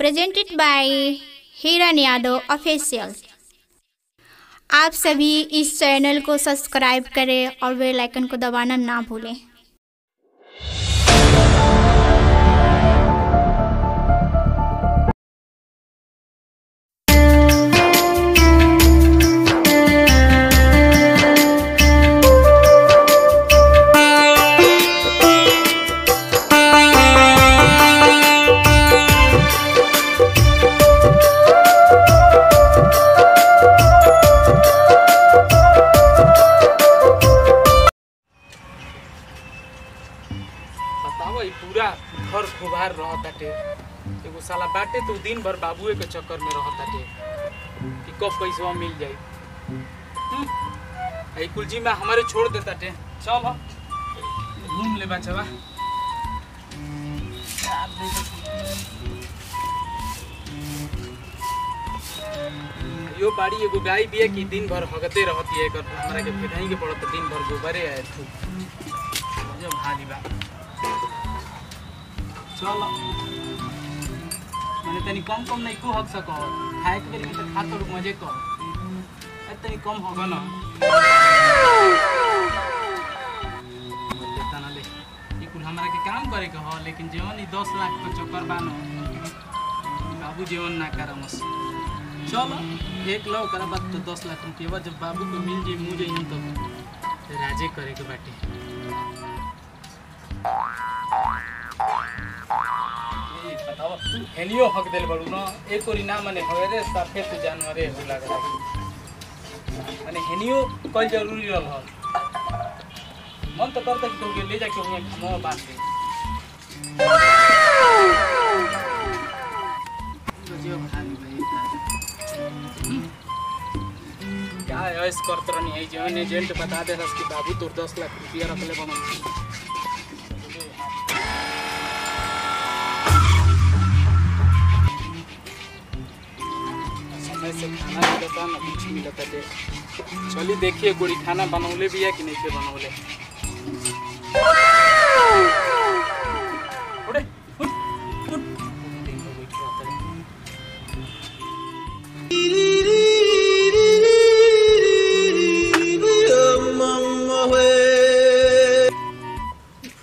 Presented by हिरन Yadav official. आप सभी इस चैनल को सब्सक्राइब करें और बेल आइकन को दबाना ना भूलें। पूरा घर खुबार रहताटे एगो साला बाटे तो दिन भर बाबुए के चक्कर में रहताटे कि कब पैसा मिल जाए। आई कुलजी में हमारे छोड़ देताटे। चलो घूम ले बचवा। यो बाड़ी एगो गाय भी है कि दिन भर हगते रहती है। हमारा के फेंकाई के पड़त दिन भर गोबरे है थू जब हाली बा। चलो मैंने तनी कम नहीं को हक सको खाए के बेरी में तो खा तो मजे को तनी कम होगा ना तना ले ई कुल हमरा के काम करे के हो। लेकिन जीवन ई 10 लाख के चक्कर बानो बाबू जीवन ना करमस। चलो एक लो करा बात तो 10 लाख रुपया जब बाबू को मिल जे मुझे हम तो राजे करे के बाटे। बताओ हेनियो हक देल बड़ू ना एक और ना माने हवेरे साफे तो जानवरे हो लाग माने हेनियो कल जरूरी रहल हो। मन तो करता कि तो ले जाके उन्हें खमो बात दे तो जो खाली भाई क्या ऐस करत रहनी है। जो एजेंट बता दे रस कि बाबू तोर 10 लाख रुपया रख ले बनो। से खाना मिलता ना कुछ मिलता है। चलिए देखिए गोरी खाना बनौले भी है कि नहीं के बनौले।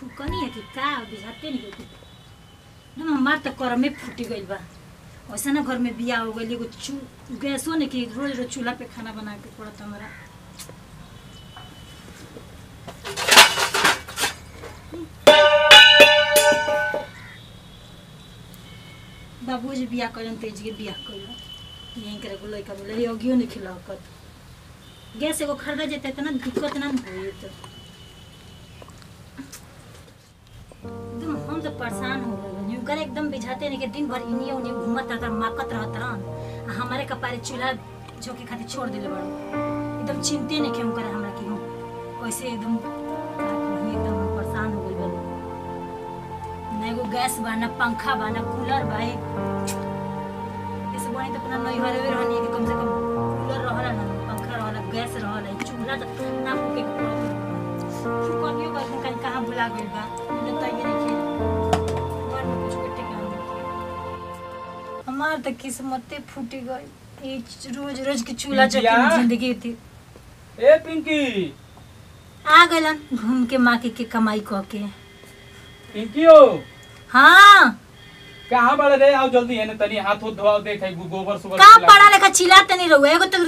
फुकनी है कि का बुझाते नहीं ना हमार तो कर में फूटी गइल बा। वैसा ना घर में बिया हो गई गैसो नहीं कि रोज रोज चूल्हा पे खाना बना के पड़ता हमारा। बाबू जी बिया कर तेज के बिया कर यहीं करे को लइका बोले योगियो नहीं खिला कर गैस एगो खरीदा जेते इतना दिक्कत ना होई तो एकदम हम तो परेशान हो गए। कर एकदम बिझाते नहीं कि दिन भर इन्हीं उन्हीं घूमत रहता माकत रहता हमारे कपारे चूल्हा झोंके खातिर छोड़ दिले बड़ो एकदम चिंते नहीं के करे हमरा की कैसे एकदम परेशान हो गई ना एगो गैस बा ना पंखा बा ना कूलर बा। ऐसे बनी तो अपना नहीं हरे रहनी कि कम से कम कूलर रहला ना पंखा रहला गैस रहला चूल्हा ना फूके फूकनियो कर कहीं कहां भुला गइल बा तो ये नहीं हमार तो किस्मते फूटी गई। रोज रोज की चूल्हा चौकी में जिंदगी थी। ए पिंकी आ गलन घूम के माँ के कमाई क के। पिंकियो हाँ कहां बड़े रे आओ जल्दी है ना तनी हाथ धो धोआ दे खाई गोबर सुबर का पड़ा लेखा चिल्लाते नहीं रहो एगो तो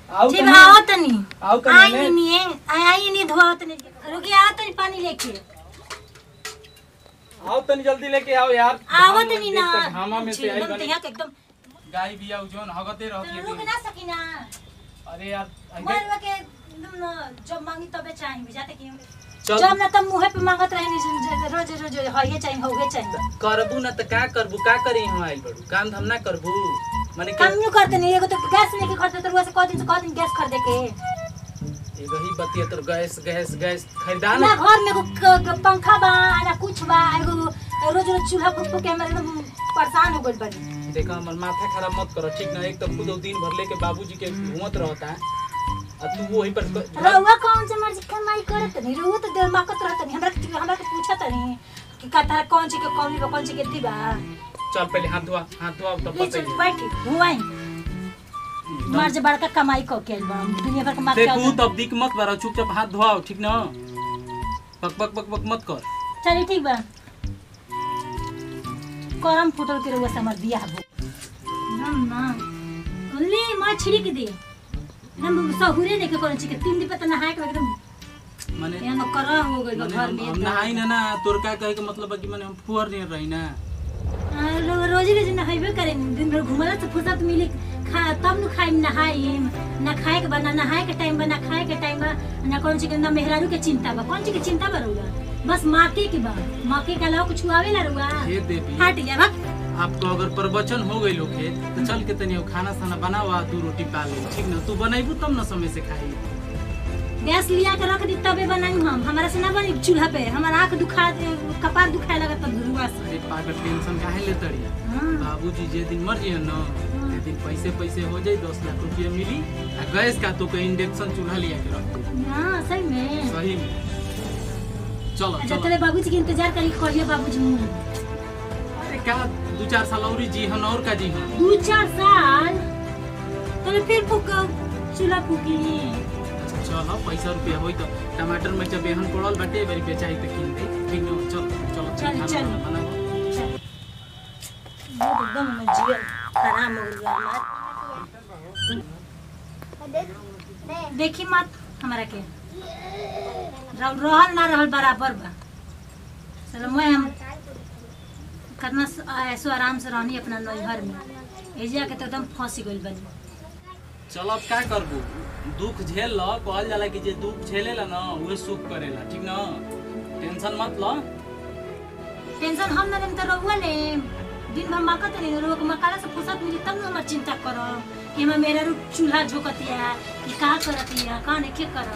आओ जी आओ तनी आओ आई नहीं धोआ तनी रुकी आ तनी पानी लेके आओ तनी जल्दी लेके आओ यार। आओ तनी ना घामा में से आई बनी एकदम गाय भी आओ जोन हगते रहती है। रुक ना सकी ना अरे यार मरवा के एकदम जब मांगी तबे चाहिए बुझाते कि चल जब ना तब मुंह पे मांगत रहे नहीं रोज रोज होइए चाहिए होगे चाहिए करबू ना त का करबू का करी हम आइल बड़ू काम हम ना करबू माने काम न्यू करते नहीं एगो तो गैस लेके खरीदते तो वैसे कह दिन गैस खरीदे के एगो ही बतिया तो गैस खरीदा ना घर में पंखा बा ना कुछ बा एगो रोज रोज चूल्हा फूक के हम एकदम परेशान हो गइल बानी। देखा हमर माथा खराब मत करो ठीक ना। एक तो खुद दिन भर लेके बाबूजी के घूमत रहता है अब तू वही पर रउआ कौन से मर्जी कमाई करत नहीं रउआ तो देर माकत रहत नहीं हमरा के पूछत नहीं कि कि का तारा कौन चीज के कमी बा कौन चीज के दी बा। चल पहले हाथ धोआ तब ले चल बताइए। बैठ धुआई मार जे बड़का कमाई क के बा दुनिया भर कमा के देखू तब दिक मत बारा चुपचाप हाथ धोआओ ठीक ना। पक पक पक पक मत कर। चल ठीक बा करम फुटल के रउआ समझ दिया हो ना ले मार छिड़क दे हम सहुरे देखे कौन चीज के 3 दिन पे त नहाए के एकदम माने यहाँ करा हो गइल बा घर में हम नहाई ना तोर का कहे के मतलब है कि माने हम फुहर नहीं रही ना। लोग रोज रोज नहाइबे करे दिन भर घुमला से फुर्सत मिली खा तब न खाई नहाई ना खाए के बना नहाए के टाइम बना खाए के टाइम बा ना कौन चीज के ना मेहरारू के चिंता बा कौन चीज के चिंता बा रहुआ बस माके के बा माके के अलावा कुछ आवे ना रहुआ ये देवी हट गया बा आपको अगर प्रवचन हो गई लोगे तो चल के तनी खाना साना बनावा 2 रोटी पाल ले ठीक ना। तू बनाइबू तब ना समय से खाई। गैस लिया के रख दी तबे बनाई हम हमारा से ना बनी चूल्हा पे हमारा आंख दुखा कपार दुखाए लगा तब धुआ से। अरे पागल टेंशन काहे ले तड़ी। बाबूजी जे दिन मर जिए ना ते दिन पैसे हो जाए 10 लाख रुपया मिली आ गैस का तो के इंडक्शन चूल्हा लिया के रख दे। हां सही में चलो अच्छा चलो तेरे बाबूजी के इंतजार करी कहिए बाबूजी। अरे का 2-4 साल और जी हन और का जी हन 2-4 साल तो फिर फूक चूल्हा फूकी। चलो पैसा रुपया होई तो टमाटर में जब बेहन पड़ल बाटे बेरी बेचाई त किन दे ठीक न। चलो चल चल बनाओ एकदम में जीवन खराब हो गया हमार। देखी मत हमारा के रहल ना रहल बराबर बा। चलो मैं हम कितना ऐसो आराम से रहनी अपना नैहर में एजिया के तो एकदम फंसी गइल बनी। चल अब का करबू दुख झेल ल कहल जाला कि जे दुख झेलेला ना उहे सुख करेला ठीक ना। टेंशन मत ल। टेंशन हम ना तो रहुआ ले दिन भर मकत नहीं रहुआ के मकाला से फुर्सत मिली तब ना हमर चिंता करो कि हम मेरा चूल्हा झोकतिया कि का करतिया का नहीं के कर।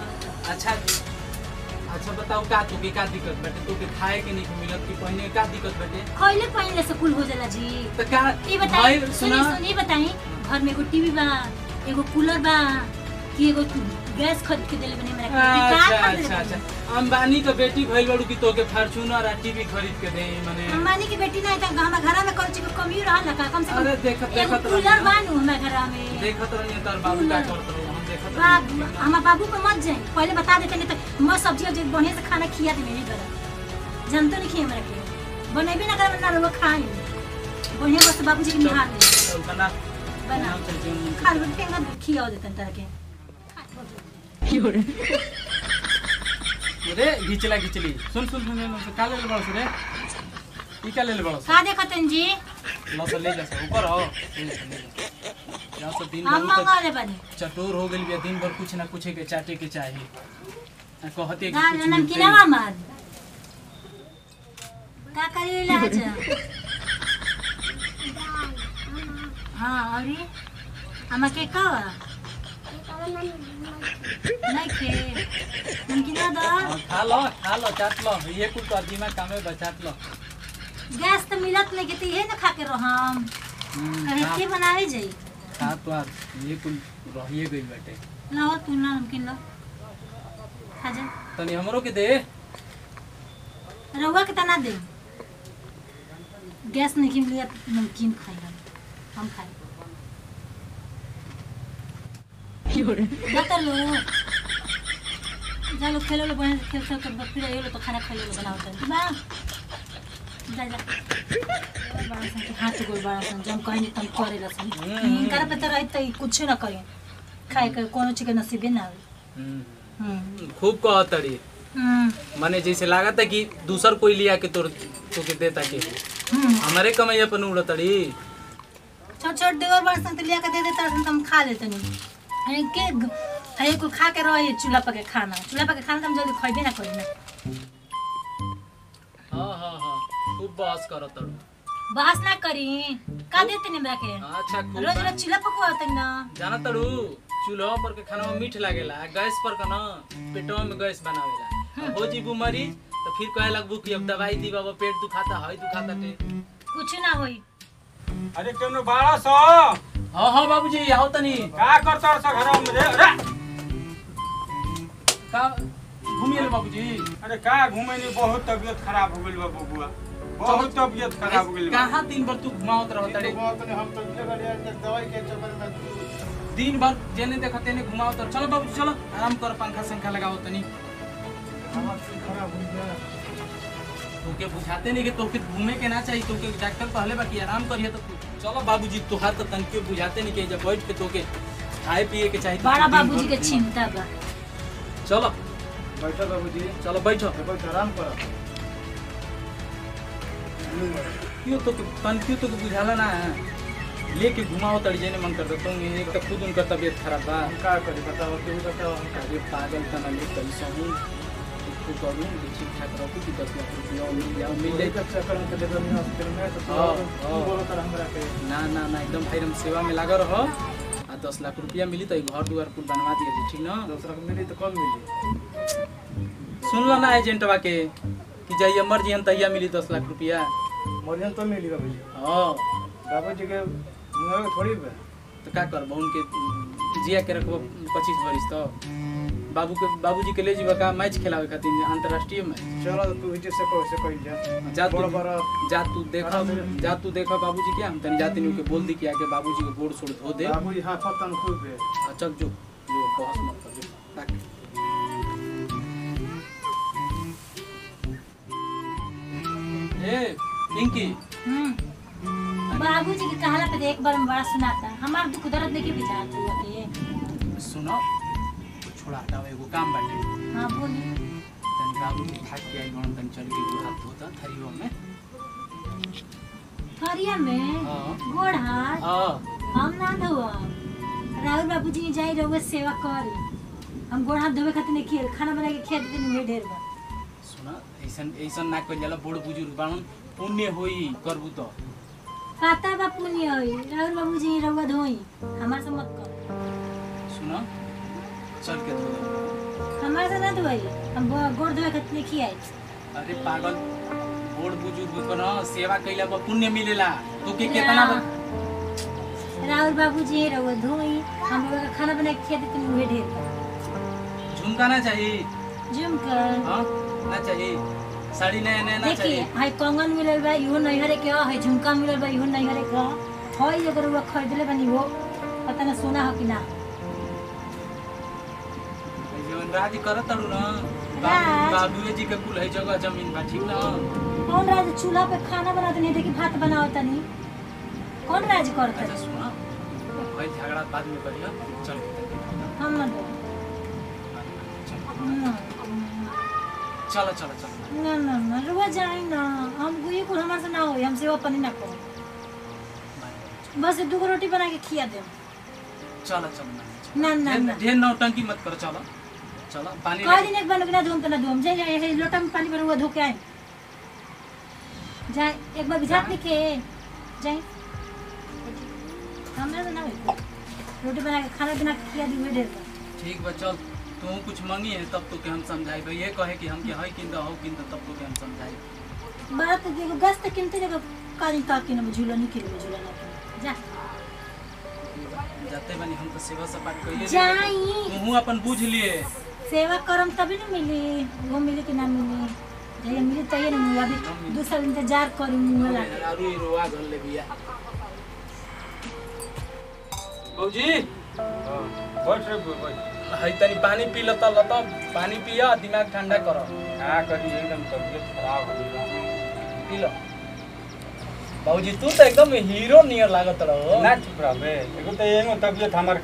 अच्छा बताओ का तू के का दिक्कत बाटे तू के खाए के नहीं मिलत कि पहले का दिक्कत बाटे। खइले पहले से कुल हो जाला जी। तो का ई बताई सुनी बताई घर में एगो टीवी बा एगो कूलर बा कि एगो गैस खरीद के देले बने मेरा। अच्छा अंबानी के बेटी भइल बड़ू कि तोके फॉर्च्यूनर आ टीवी खरीद के दे माने अंबानी की बेटी नहीं त हम घर में कौन चीज के कमी रहल ना कम से कम। अरे देखत कूलर बानू हम घर में देखत रही तार बाबू का करत रहो हम देखत बाबू हमार बाबू को मत जाए पहले बता देते नहीं तो मैं सब्जी बढ़िया से खाना खिया दे मेरी घर जानते नहीं खिए हमरा के बनेबे ना कर ना वो खाई बढ़िया बस बाबूजी के निहार ले बना बना खा लो टेंगा खिया देते तरह के। रे घिचली सुन का ले बड़स रे ई का ले बड़स का देखतन जी लो तो ले जा ऊपर हो जा सब दिन हम मंगा ले बने चटोर हो गेल दिन भर कुछ ना कुछ के चाटे के चाहिए कहते कि दाल नमकीनवा मार का करी लाज। हां अरे हम के का नहीं खे नमकीना दो खा लो चाट लो ये कुल तो दिमाग कामे बचात लो। गैस तो मिलत नहीं के ये ना खा के रहम कहे के बनावे जाई खा तो ये कुल रहिए गई बाटे। लाओ तू ना नमकीन लो खा जा तनी हमरो के दे रहुआ के तना दे गैस नहीं मिलिया नमकीन खाई हम खाई जाता लो जालो खेलो लो बने खेल कर फिर आयो लो तो खाना खाइयो लो बनाओ बा जा बड़ा सन के हाथ गोल बड़ा सन जम कहीं तम करे लसन कर पे तो रहत कुछ ना करे खाए के कोनो चीज के नसीबे ना आवे। खूब कहतड़ी माने जैसे लागत है कि दूसर कोई लिया के तो के देता के हमारे कमाई अपन उड़तड़ी छोट देवर बड़ा सन लिया के दे देता हम खा लेते नहीं के को खा के रहे चूल्हा पर के खाना हम जल्दी खइबे ना करी ना। हां खूब बहस करत तड़ू बहस ना करी का देते ने हमरा के। अच्छा खूब रोज रोज चूल्हा पकवाते ना जाना तड़ू चूल्हा पर के खाना में मीठ लागेला गैस पर का ना पेटवा में गैस बनावेला हो जी बीमारी तो फिर कहे लगबू कि अब दवाई दी बाबा पेट दुखाता टे कुछ ना होई। अरे केनो बाड़ा सो हां बाबूजी आओ तनी का करता स घर में रे का घूमिए बाबूजी। अरे का घूमे नहीं, बहुत तबीयत खराब हो गइल बा बबुआ, बहुत तबीयत खराब हो गइल बा। कहाँ दिन भर तू घुमावत रहत रे? हम तो दवाई के चक्कर में दिन भर जेने देखा तेने घुमावत रह। चलो बाबूजी चलो, आराम कर, पंखा संखा लगाओ तनी। खराब हो गया। तोके बुझाते नहीं कि तोके घूमे के ना चाहिए, तोके डॉक्टर कहले बाकी आराम करिए तो चलो बाबूजी। तोहार तो तनके बुझाते नहीं कि जब बैठ के तोके खाए पिए के चाहिए। बड़ा बाबूजी के चिंता बा। चलो बैठो बाबूजी, चलो बैठो। बैठो आराम करो। क्यों तो बुझाला ना लेके घुमाओ तड़ी जेने मन करता तुम एक तो खुद उनका तबीयत खराब बा। का करी बताओ, तू बताओ। अरे पागल तना ले कल सहूं इसको करूं ठीक ठाक रहू कि 10 लाख रुपया मिल जाए तो चक्कर में चले गए हॉस्पिटल में तो बोलो कर हमरा के ना ना ना एकदम भाई हम सेवा में लगा रहो। आ 10 लाख रुपया मिली तो घर दुआर कुल बनवा दिए ठीक ना। दूसरा को मिली तो कब मिली? सुन लो ना एजेंटवा के कि जाइए मर्जी हम तहिया मिली 10 लाख रुपया। मरियन तो मिली बाबूजी। हाँ बाबूजी के मुंह में थोड़ी बे तो क्या करबो उनके जिया के रखबो 25 बरिस तो बाबूजी के ले जीवा का मैच खेलावे खातिर अंतरराष्ट्रीय मैच। चलो तू इजे से कह जा जा तू बड़ा जा तू देखा बाबूजी के हम तनी जाते नहीं के बोल दी कि आके बाबूजी के गोड़ छोड़ धो दे। बाबूजी हाथ तन खूब है। चल जो बहस मत कर जो ताक। ए पिंकी बाबूजी के कहला पे एक बार में बड़ा सुनाता हमार दुख दर्द लेके बिचार तू के। सुनो छोड़ा हटाओ एगो काम बाटे। हां बोली। तनी बाबूजी थाक के आई गण तनी चल के गोड़ हाथ धोता थरियो में। थरिया में हां गोड़ हाथ हां हम ना धोआ। राहुल बाबूजी जाई रहुए सेवा करे। हम गोड़ हाथ धोवे खातिर नहीं खेल खाना बना के खेत दिन में ढेर बा। सुना ऐसन ना कर जाला बड़ बुजुर्ग बाणन पुण्य होई करबू तो। पता बा पुण्य होई राहुल बाबूजी रहुआ धोई हमार से मत कर। सुना चल के धो। हमार से ना धोई हम गोड़ धोवे खातिर नहीं खियाई। अरे पागल बड़ बुजुर्ग को ना सेवा कइला पर पुण्य मिलेला तो के केतना राहुल बाबूजी रहुआ धोई हम लोग का खाना बना के खेत दिन में ढेर बा। झुमका ना चाहिए? झुमका हां ना चाहिए? साड़ी नया नया ना देखिए चाहिए? हाय कंगन मिलल बा इहो नैहरे के है झुमका मिलल बा इहो नैहरे के है अगर वो खरीदले बनी वो पता ना सोना हो कि ना। जीवन राज करत तड़ू ना राज? बाबूजी जी के कुल है जगह जमीन बा ठीक ना। कौन राज चूल्हा पे खाना बनाते नहीं देखी भात बनावता नहीं कौन राज करता अच्छा सुना भाई झगड़ा बाद में करियो चल। हम ना दो चलो चलो चलो ना ना ना रुआ जाए ना हम ये कुल हमारे से ना हो हम सेवा पानी ना करो बस 2 रोटी बना के खिया दे। चलो चलो ना ना ना ढेर नौटंकी मत करो। चलो चलो पानी कई दिन एक बार ना धोम तो ना धोम जाए जाए लोटा में पानी भर हुआ धो के आए जाए एक बार बिजात लिखे जाए हमरा से ना होई रोटी बना के खाना बना के खिया दी ढेर का। ठीक बा चल तू कुछ मांगी है तब तो के हम समझाई भाई ये कहे कि हम के हई किन दो किन दो तब तो के हम समझाई। बात देखो गस तक किनते जगह काली का के ना झूला नहीं खेल झूला ना जा जाते बनी हम तो सेवा सपाट कइले जाई तू अपन बुझ लिए सेवा करम तभी ना मिली वो मिली कि ना मिली जय मिली तय ना मिली अभी दूसरा इंतजार करी मुंह लगा आरू रोआ घर ले बिया। बाबूजी बैठ रे बैठ। हई तनी पानी पी लता पानी पिया दिमाग ठंडा करो। का करी एकदम तबीयत खराब हो गई। पी लो बाबूजी तू तो एकदम हीरो नियर लागत रहो। ना चुप रह बे, एगो तो एगो तबीयत हमर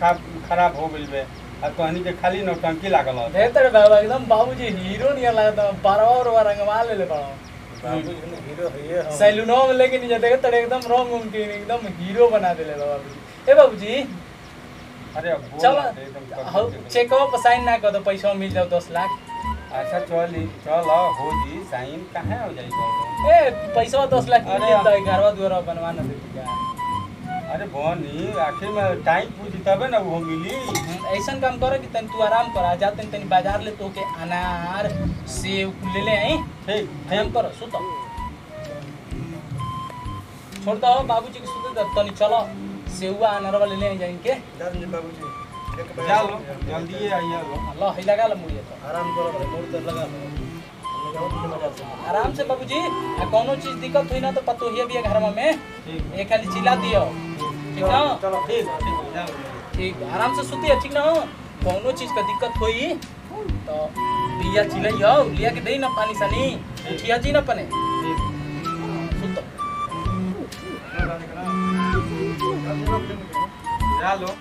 खराब हो गइल बे आ तोहनी के खाली नौटंकी लागल है। बेहतर बाबा एकदम बाबूजी हीरो नियर लागत बारवा और रंगवा ले बड़ो बाबूजी हीरो है ये हम। सैलूनो में लेके नहीं जाते तड़े एकदम रंग उनके एकदम हीरो बना देले बाबूजी। ए बाबूजी अरे अब बोल चलो ना दे, एकदम कर चेकवा पर साइन ना कर दो पैसा मिल जाओ 10 लाख। अच्छा चल हो जी साइन कहाँ हो जाई बाबू? ए पैसा 10 लाख अरे मिल जाए घरवा दुआरा बनवाना दे क्या। अरे बनी आखिर में टाइम पूछी तबे ना वो मिली। ऐसा काम करो कि तनी तू आराम कर आ जा तनी बाजार ले तो के अनार सेब ले ले आई ठीक हम करो सुतो छोड़ दो बाबूजी के सुते दे तनी चलो सेवा अनार वाले ले जाएंगे। बाबूजी जा लो जल्दी आइए लो। लो ही लगा लो मुड़िए तो आराम करो भाई, मोड़ तो लगा लो। हम लोग बहुत मजा से आराम से बाबूजी। आ कोनो चीज दिक्कत हुई ना तो पतोहिया भी है घर में, ठीक एक खाली चिल्ला दियो, ठीक ना? चलो ठीक ठीक जा लो। ठीक, आराम से सुतिए, ठीक ना? कोनो चीज का दिक्कत हुई तो पिया चिल्लाइयो, लिया के देई ना पानी सानी, उठिया जी ना पने सुतो। जा लो।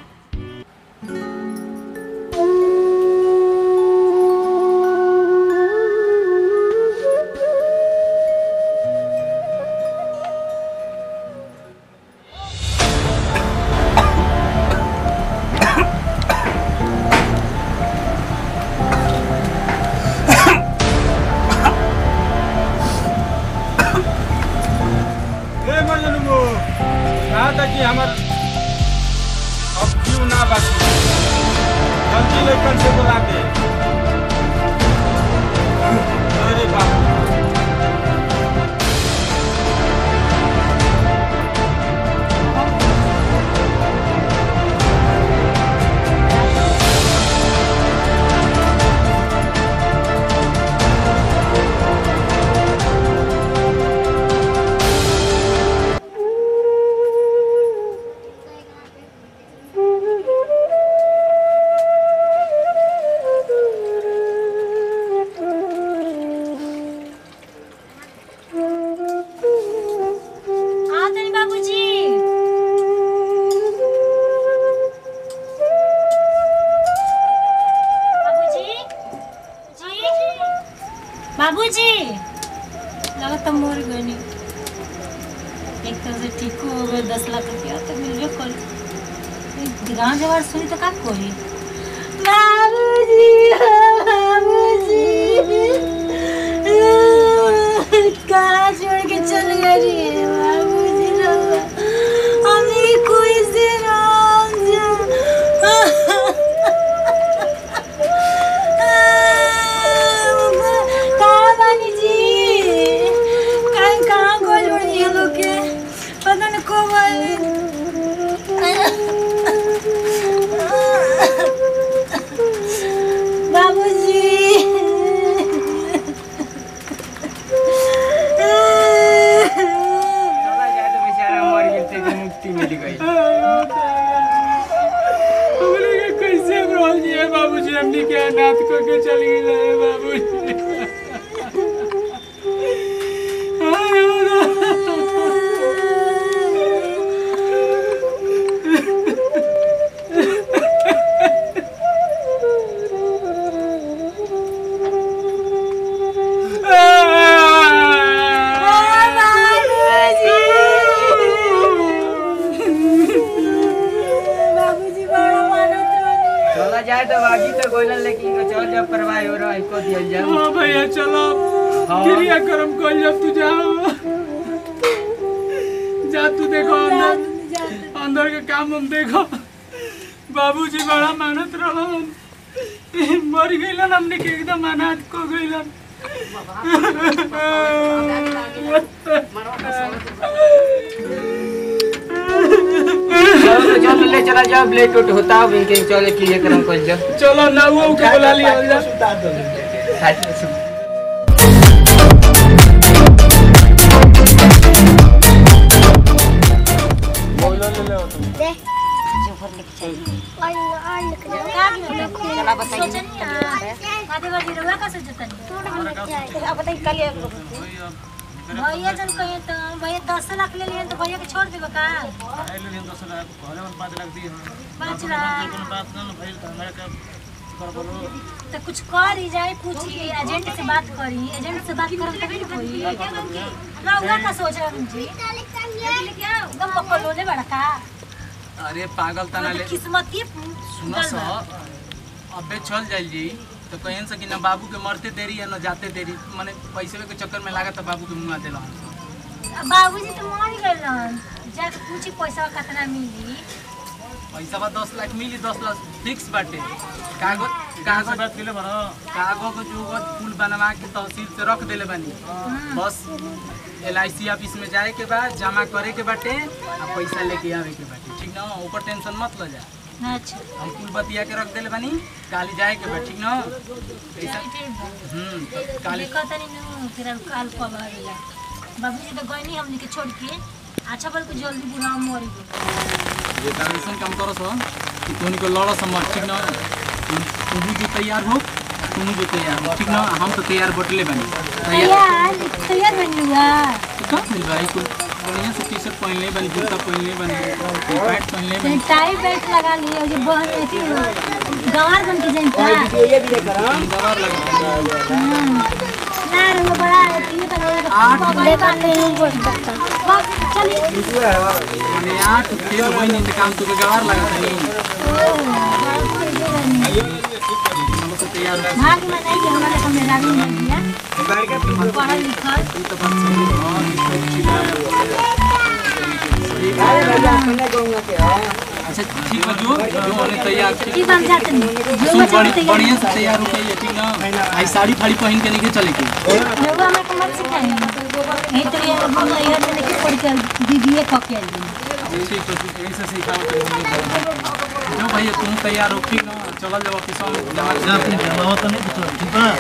कहा था कि हमार अब क्यों ना बाकी जल्दी लेकर से बुला के अरे बाप बाबूजी लगा तो मर गए नहीं। एक तरह से ठीक हो गए, 10 लाख रुपया तो मिल गया कल। गाँव जवार सुनी तो का कोई बाबूजी कहाँ छोड़ के चल गए बाबूजी, हमें कोई से बाबूजी हमने क्या नाथ को के चली गई बाबूजी। जाए तो बाकी तो गोलन लेकिन चल जब परवाह हो रहा है को दिया जाए। हां भैया चलो क्रिया कर्म कर जब तू जाओ जा, तू देखो अंदर के काम हम देखो। बाबूजी बड़ा मेहनत रहलन, मर गइलन हमने के एकदम अनाथ को गइलन। चलो ले चला जाओ, ब्लेड उठ होता है इनके चले क्लियर करम कर जाओ। चलो ना वो के बुला लिया जा। बोलो ले लो तुम। चला बताइए आधे बार गिरवा का सोचतन अब बताइए कल भैया जन कहिए तो भैया 10 लाख ले लिए तो भैया के छोड़ देबो का? ले लेन 10 लाख पहले में 5 लाख दिए हैं। 5 लाख कोनो बात ना भाई तो हमारे का कर बोलो तो कुछ कर ही जाए, पूछी एजेंट से बात करी, एजेंट से बात करम तभी न कोई रउआ का सोच रहा मुझे क्या एकदम पकड़ लोले बड़ा का। अरे पागल तना ले किस्मत ही सुनो सा अबे चल जाइल जी तो कहें से कि ना बाबू के मरते देरी या ना जाते देरी, माने पैसे के चक्कर में लागत बाबू के मुंह देला। बाबूजी तो मर गइलन, जाके पूछी पैसा कितना मिली। पैसा बा 10 लाख मिली, 10 लाख फिक्स बाटे। कागज बात केले बरो कागज जो पुल बनवा के तहसील से रख देले बानी, बस LIC ऑफिस में जाए के बाद जमा करे के बाटे आ पैसा लेके आवे के बाटे, ठीक ना? ऊपर टेंशन मत ल जा। अच्छा हम कुल बतिया के रख देले बानी, काली जाए के बा, ठीक ना? ऐसा काली देखो तनी न फिर काल कब आवेला। बाबूजी तो गई नहीं हमनी के छोड़ के। अच्छा बल को जल्दी बुढ़ा मर गए। ये ऐसा काम करो सो कि तोनी को लड़ा समझ, ठीक ना? तुम जो तैयार हो, तुम जो तैयार हो, ठीक ना? हम तो तैयार बटले बानी। तैयार बन हुआ। का मिल भाई कुल बढ़िया से टी-शर्ट पहन ले बनी, जूता पहन ले बनी, पैंट पहन ले बनी, टाई बेल्ट लगा लिए और ये बहन ऐसी गवार बन के जनता ये भी देख रहा हूं। दवार लगा ना रे वो बड़ा है ये तो आठ देखा नहीं बोल सकता। बस चलिए मैंने 8 खेल होई नहीं काम तो गवार लगा था नहीं। हम तो तैयार है। भाग में नहीं कि हमारे को मेहराबी मिल गया पढ़ा लिखा तो बात सही है। हां इसमें चिल्ला अरे भैया अपने कहूंगा के अच्छा ठीक है जो होने तैयार की बन जाते हैं बढ़िया से तैयार हो गई है, ठीक ना? आई साड़ी फाड़ी पहन के नहीं चले के वो हमें को मत सिखाएंगे नहीं तो ये हम ये से लेके पढ़ के दीदी पके ठीक है ऐसे सिखाओ जो भैया तुम तैयार हो, ठीक ना? चल जाओ ऑफिस में जमा अपने जमा तो नहीं कुछ, ठीक है?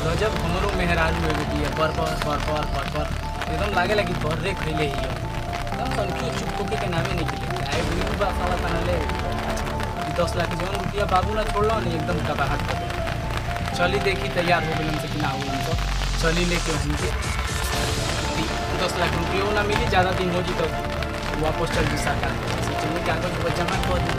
गजब हमरो मेहरारू है बेटी है, पर एकदम लागे लगी बर्रे खइले ही एकदम संख्या चुपके के नामे निकले आए बुलू बा साला तनले 10 लाख जवन रुपया बाबू ना छोड़लो नहीं एकदम कबाहट कर। चली देखी तैयार हो गेलन से कि ना हो उनको, चली लेके हमके 10 लाख रुपया ना मिली, ज़्यादा दिन हो जी तो वापस चल दी सरकार से चलिए कागज को जमा कर दी।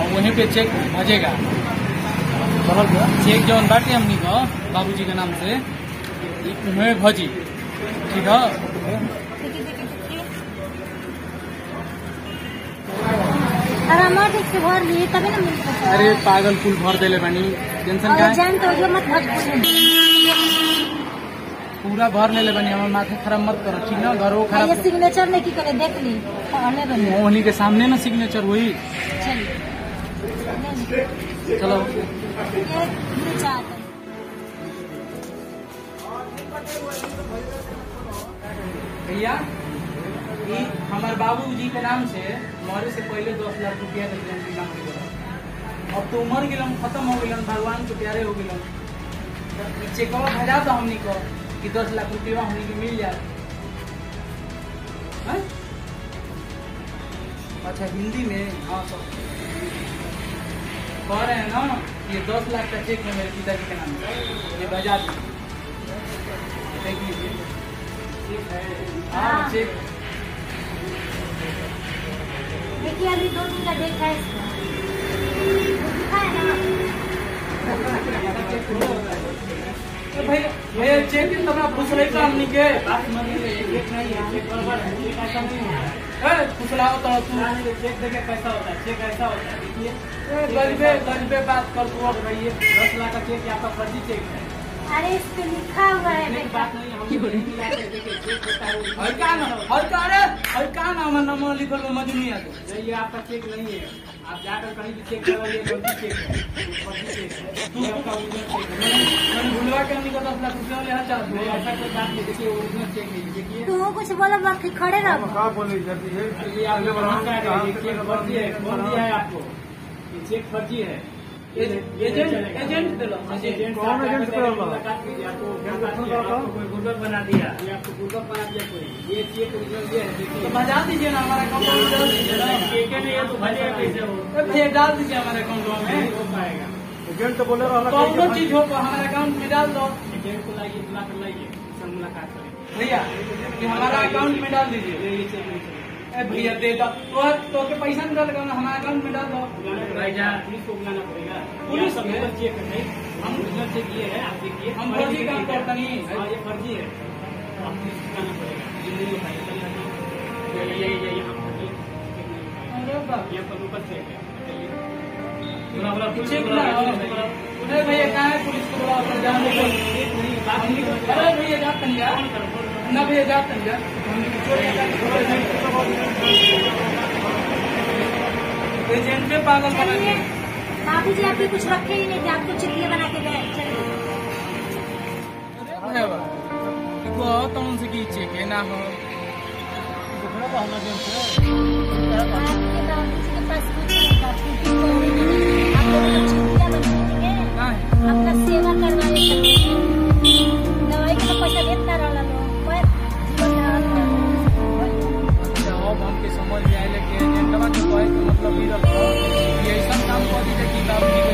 वहीं पे चेक भजेगा, चेक जौन बाटे हमनी को बाबूजी के नाम से उन्हें भजी, ठीक है? अरे मार ठीक से भर लिए तभी ना मिल सकता। अरे पागल कुल भर देले बानी, टेंशन का जान तो जो मत भर पूरा भर ले बानी, हमार माथे खराब मत करो, ठीक ना? घरों ये खराब सिग्नेचर नहीं की करे देख ली पढ़ने बनी उन्हीं के सामने ना सिग्नेचर हुई। चलिए चलो ये चाहते भैया ये हमारे बाबूजी के नाम से मरे से पहले 10 लाख रुपया अब तो उमर गिलन खत्म हो गिलन, भगवान के प्यारे हो गिलन, चेकवा भेजा तो हमनी को कि 10 लाख रुपया हमनी के मिल जाए। अच्छा हिंदी में हाँ सब कह रहे हैं ना, ये 10 लाख का चेक है मेरे पिताजी के नाम से, ये बजा दीजिए, देख लीजिए। हाँ चेक देखिए अभी 2 दिन का देखा है इसका दिखा है ना। भैया चेक इन तब पूछ रहे थे हमनी के बात मानिए, चेक नहीं है, चेक बराबर है, चेक ऐसा नहीं है। फुसलाओ तो तू चेक देके कैसा होता है, चेक ऐसा होता है, देखिए गरीबे बात कर तू अब भैया 10 लाख का चेक आपका फर्जी चेक है। अरे इस पे लिखा हुआ है बेटा। बात नहीं हल्का नाम नंबर लिखल में मजू नहीं आते, ये आपका चेक नहीं है, आप जाकर कहीं भी चेक करवाइए, गलती चेक है, फर्जी चेक है, तू आपका ओरिजिनल चेक है। मैंने भूलवा के हमने को 10 लाख रुपया ले हटा दो, ऐसा कोई बात नहीं, देखिए ओरिजिनल चेक नहीं, देखिए तू कुछ बोला बाकी खड़े रहो। कहाँ बोली जाती है? ये आगे बढ़ाना है, चेक फर्जी है, कौन दिया है आपको? ये चेक फर्जी है, एजेंट दे लो, कौन एजेंट करो? मुलाकात कीजिए, आपको कोई गुर्बत बना दिया, ये आपको गुर्बत बना दिया कोई, ये चेक ओरिजिनल ये है, देखिए तो बजा दीजिए ना, हमारे अकाउंट में डाल दीजिए ना, चेक नहीं है तो भले कैसे हो, भैया डाल दीजिए हमारे अकाउंट में, हो पाएगा। एजेंट तो बोले रहा कौन चीज हो हमारे अकाउंट में डाल दो, एजेंट को लाइए, बुला कर लाइए, सब मुलाकात करें भैया, ये हमारा अकाउंट में डाल दीजिए, ये चेक नहीं भैया दे दो तो के पैसा नहीं डाल ना, हमारे अकाउंट में डाल दो, पुलिस को बुलाना पड़ेगा, पुलिस सब चेक है, हम ओरिजिनल चेक ये है, आप देखिए हम फर्जी काम करते नहीं, ये फर्जी है, आप पुलिस को बुलाना पड़ेगा, ये ऊपर चेक है, अरे भैया कहाँ है पुलिस को बुलाओ अपना जान दो। अरे भैया जा तंजा ना भैया जा तंजा एजेंट पे पागल बना चलिए बाबू जी आपके कुछ रखे ही नहीं थे, आपको चिट्ठियाँ बना के गए। चलिए अरे भैया देखो तो उनसे की चेक है ना हो आपके बाबू जी के पास कुछ नहीं था, फिर भी आपको चिट्ठियाँ बना के गए, अपना सेवा करवाने के लिए दवाई का पैसा देता रहा लोग पर अब हमके समझ में आए कि एजेंटवा के कहे के मतलब ई रखो कि ऐसा काम कर दी कि बाबूजी के